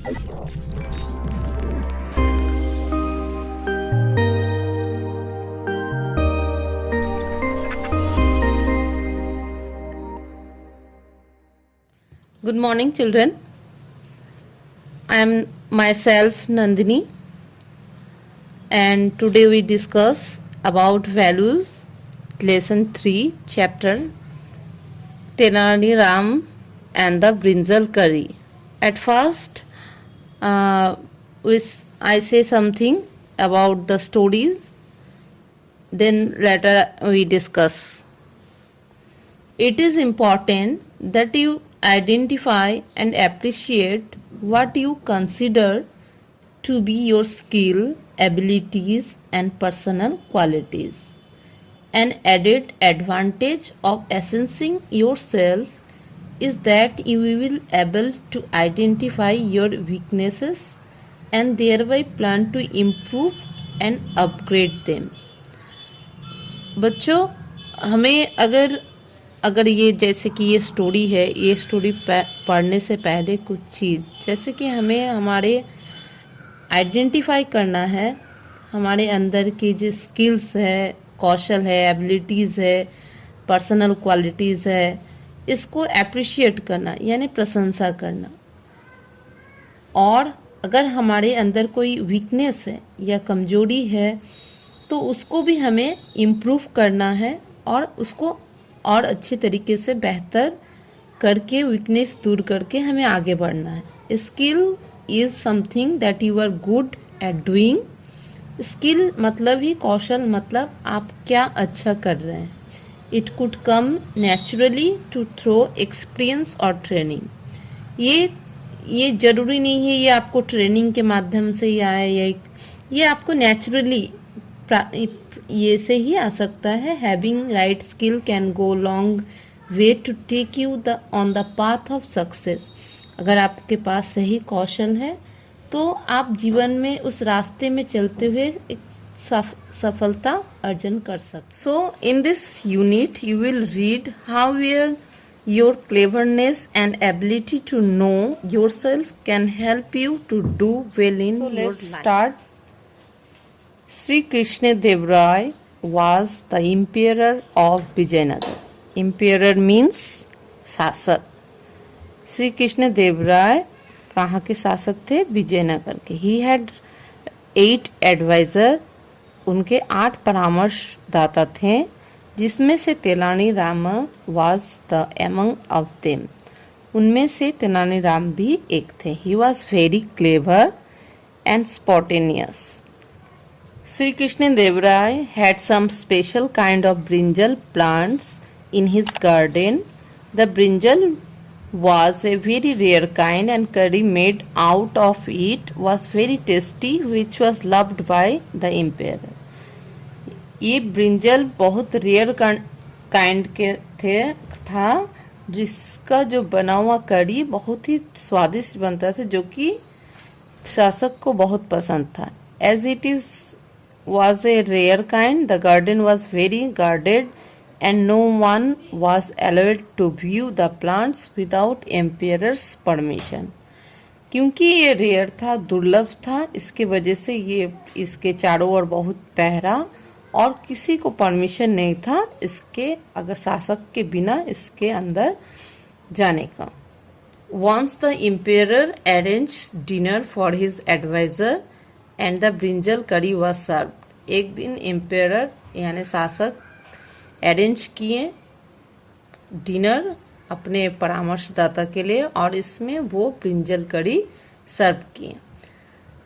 Good morning, children. I am myself Nandini, and today we discuss about values, lesson 3, chapter Tenali Ram and the Brinjal curry. At first, I say something about the stories, then later we discuss. It is important that you identify and appreciate what you consider to be your skill, abilities, and personal qualities. An added advantage of assessing yourself is that you will be able to identify your weaknesses and thereby plan to improve and upgrade them. बच्चों, हमें अगर ये जैसे कि ये story है, ये story पढ़ने से पहले कुछ चीज़ जैसे कि हमें हमारे आइडेंटिफाई करना है, हमारे अंदर की जो स्किल्स है, कौशल है, एबिलिटीज़ है, पर्सनल क्वालिटीज़ है, इसको एप्रिशिएट करना यानी प्रशंसा करना। और अगर हमारे अंदर कोई वीकनेस है या कमजोरी है तो उसको भी हमें इम्प्रूव करना है और उसको और अच्छे तरीके से बेहतर करके वीकनेस दूर करके हमें आगे बढ़ना है। Skill is something that you are good at doing. Skill मतलब ही कौशल, मतलब आप क्या अच्छा कर रहे हैं। It could come naturally to through experience और ट्रेनिंग। ये ज़रूरी नहीं है ये आपको ट्रेनिंग के माध्यम से ही आए, या ये आपको नेचुरली ये से ही आ सकता है। Having right skill can go long way to take you on the path of success. अगर आपके पास सही कौशल है तो आप जीवन में उस रास्ते में चलते हुए एक सफलता अर्जन कर सकते। So in this unit you will read how your cleverness and ability to know yourself can help you to do well in your life. Let's start. Sri Krishna Dev Rai was the emperor of Vijayanagar. Emperor means शासक। श्री कृष्ण देव राय कहाँ के शासक थे? विजयनगर के। He had 8 advisor, उनके 8 परामर्शदाता थे, जिसमें से Tenali Rama was the among of them. उनमें से तेनाली राम भी एक थे। He was very clever and spontaneous. Shri Krishna Deva Raya had some special kind of brinjal plants in his garden. The brinjal was a very rare kind and curry made out of it was very tasty, which was loved by the emperor. ये brinjal बहुत rare kind के था जिसका जो बना हुआ करी बहुत ही स्वादिष्ट बनता था, जो कि शासक को बहुत पसंद था। As it is was a rare kind, the garden was very guarded and no one was allowed to view the plants without emperor's permission. क्योंकि ये रेयर था, दुर्लभ था, इसके वजह से ये इसके चारों ओर बहुत पहरा और किसी को परमिशन नहीं था इसके अगर शासक के बिना इसके अंदर जाने का। Once the emperor arranged dinner for his advisor and the brinjal curry was served. एक दिन एम्पेयर यानी शासक अरेंज किए डिनर अपने परामर्शदाता के लिए और इसमें वो ब्रिंजल करी सर्व किए।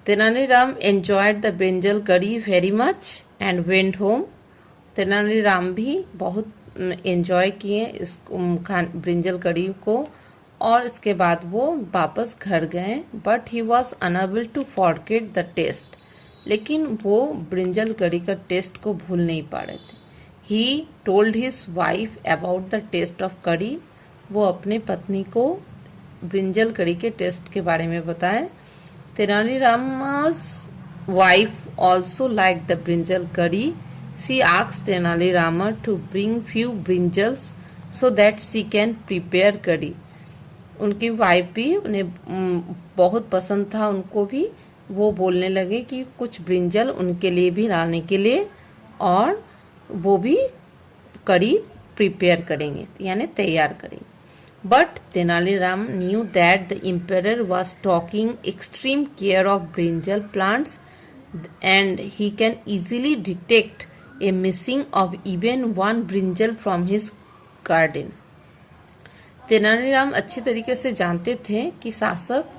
तेनालीराम एंजॉयड द ब्रिंजल करी very much and went home. Tenaliram भी बहुत एंजॉय किए इस ब्रिंजल करी को और इसके बाद वो वापस घर गए। But he was unable to forget the taste. लेकिन वो ब्रिंजल करी का टेस्ट को भूल नहीं पा रहे थे। He told his wife about the taste of curry. वो अपने पत्नी को ब्रिंजल करी के टेस्ट के बारे में बताए। तेनालीराम's wife also liked the brinjal curry. She asked Tenali Rama to bring few brinjals so that she can prepare curry. उनकी वाइफ भी उन्हें बहुत पसंद था, उनको भी। वो बोलने लगे कि कुछ ब्रिंजल उनके लिए भी लाने के लिए, और वो भी कड़ी प्रिपेयर करेंगे, यानी तैयार करेंगे। But Tenaliram knew that the emperor was talking extreme care of brinjal plants and he can easily detect A missing of even one brinjal from his garden. Tenaliram अच्छी तरीके से जानते थे कि शासक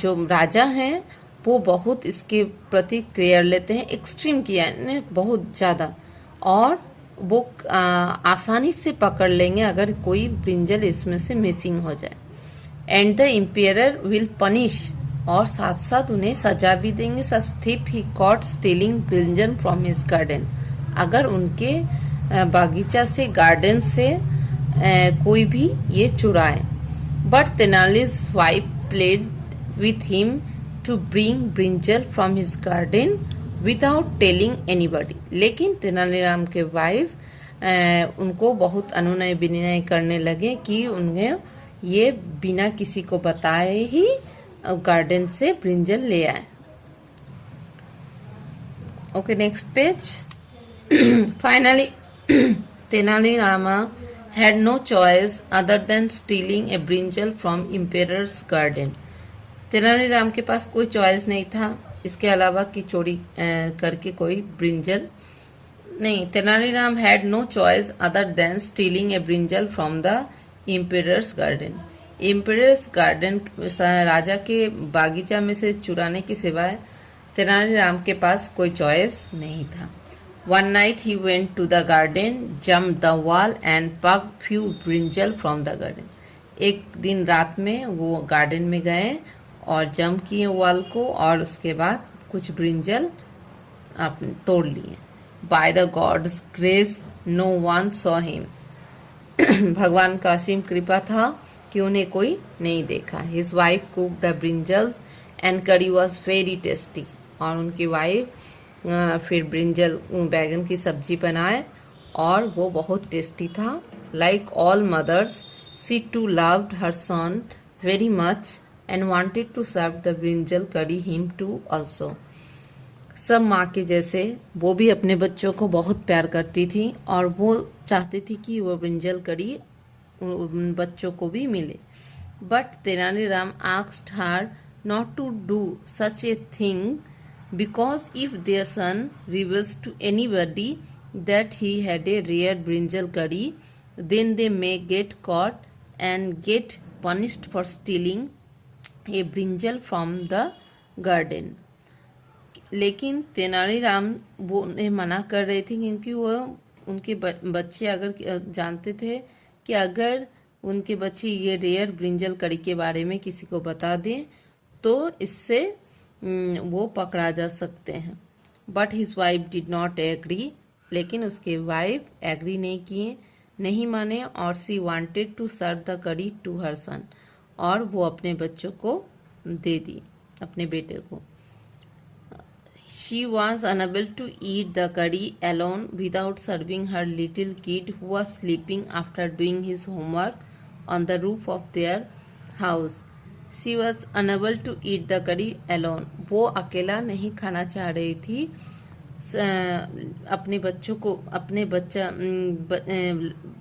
जो राजा हैं वो बहुत इसके प्रति केयर लेते हैं, एक्सट्रीम केयर, बहुत ज़्यादा, और वो आसानी से पकड़ लेंगे अगर कोई ब्रिंजल इसमें से मिसिंग हो जाए। And the empire will punish, और साथ साथ उन्हें सजा भी देंगे। Such thief he caught stealing brinjal from his garden, अगर उनके बागीचा से, गार्डन से कोई भी ये चुराए। But Tenali's wife played with him to bring brinjal from his garden without telling anybody। लेकिन तेनालीराम के वाइफ उनको बहुत अनुनय विनय करने लगे कि उन्हें ये बिना किसी को बताए ही गार्डन से ब्रिंजल ले आए। Okay, next page. Finally Tenali Rama had no choice other than stealing a brinjal from emperor's garden। Tenaliram के पास कोई चॉइस नहीं था इसके अलावा कि चोरी करके कोई ब्रिंजल नहीं। Tenaliram had no choice other than stealing a brinjal from the emperor's garden. Emperor's garden, राजा के बागीचा में से चुराने के सिवाय तेनालीराम के पास कोई चॉइस नहीं था। One night he went to the garden, jump the wall and plucked few brinjal from the garden. एक दिन रात में वो गार्डन में गए और जंप किए वॉल को, और उसके बाद कुछ ब्रिंजल आपने तोड़ लिए। By the god's grace no one saw him. भगवान का असीम कृपा था कि उन्हें कोई नहीं देखा। His wife cook the brinjals and करी वॉज वेरी टेस्टी। और उनकी वाइफ फिर ब्रिंजल बैगन की सब्जी बनाए और वो बहुत टेस्टी था। Like all mothers she too loved her son very much and wanted to serve the brinjal curry him too also। सब माँ के जैसे वो भी अपने बच्चों को बहुत प्यार करती थी और वो चाहती थी कि वो ब्रिंजल करी उन बच्चों को भी मिले। But Tenaliram asked her not to do such a thing because if their son reveals to anybody that he had a rare brinjal curry, then they may get caught and get punished for stealing A brinjal from the garden. लेकिन तेनालीराम वो उन्हें मना कर रही थी क्योंकि वो उनके बच्चे अगर जानते थे कि अगर उनके बच्चे ये रेयर ब्रिंजल करी के बारे में किसी को बता दें तो इससे वो पकड़ा जा सकते हैं। But his wife did not agree, लेकिन उसके वाइफ एग्री नहीं किए, नहीं माने, और she wanted to serve the curry to her son, और वो अपने बच्चों को दे दी, अपने बेटे को। She was unable to eat the curry alone without serving her little kid who was sleeping after doing his homework on the roof of their house. She was unable to eat the curry alone, वो अकेला नहीं खाना चाह रही थी, अपने बच्चों को, अपने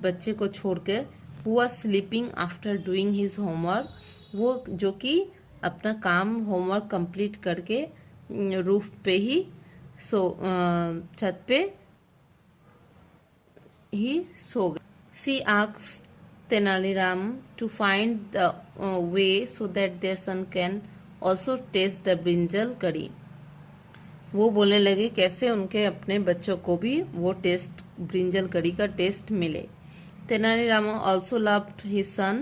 बच्चे को छोड़ के। Who was sleeping after doing his homework, वो जो कि अपना काम होमवर्क कंप्लीट करके रूफ पे ही छत पे ही सो गए। She asked Tenaliram to find the way so that their son can also taste the brinjal curry. वो बोलने लगे कैसे उनके अपने बच्चों को भी वो टेस्ट, ब्रिंजल करी का टेस्ट मिले। Tenali also loved his son.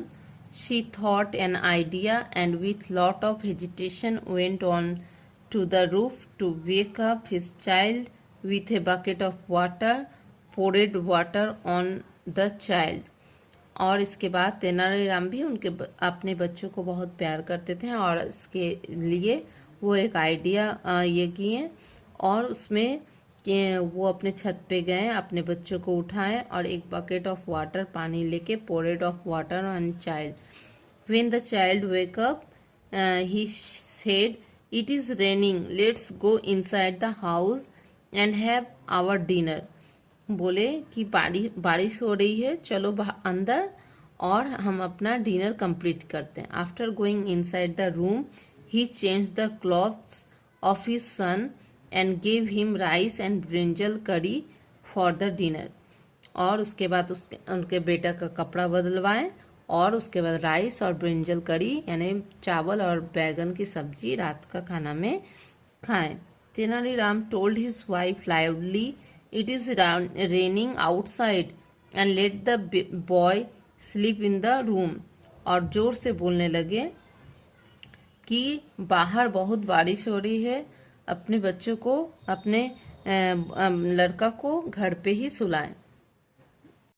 She thought an idea and with lot of hesitation went on to the roof to wake up his child with a bucket of water, poured water on the child। और इसके बाद तेनालीराम भी उनके अपने बच्चों को बहुत प्यार करते थे और इसके लिए वो एक आइडिया ये किए और उसमें कि वो अपने छत पे गए, अपने बच्चों को उठाएं और एक बकेट ऑफ वाटर, पानी लेके poured of water on child, When the child wake up, he said, "It is raining. Let's go inside the house and have our dinner." बोले कि बारिश हो रही है, चलो अंदर और हम अपना डिनर कंप्लीट करते हैं. After going inside the room, he change the clothes of his son and gave him rice and brinjal करी फॉर द डिनर. और उसके बाद उनके बेटा का कपड़ा बदलवाएं और उसके बाद राइस और ब्रिंजल करी यानी चावल और बैगन की सब्जी रात का खाना में खाएं. Tenaliram told his wife loudly, "it is raining outside and let the boy sleep in the room." और जोर से बोलने लगे कि बाहर बहुत बारिश हो रही है, अपने बच्चों को, अपने लड़का को घर पे ही सुलाएं.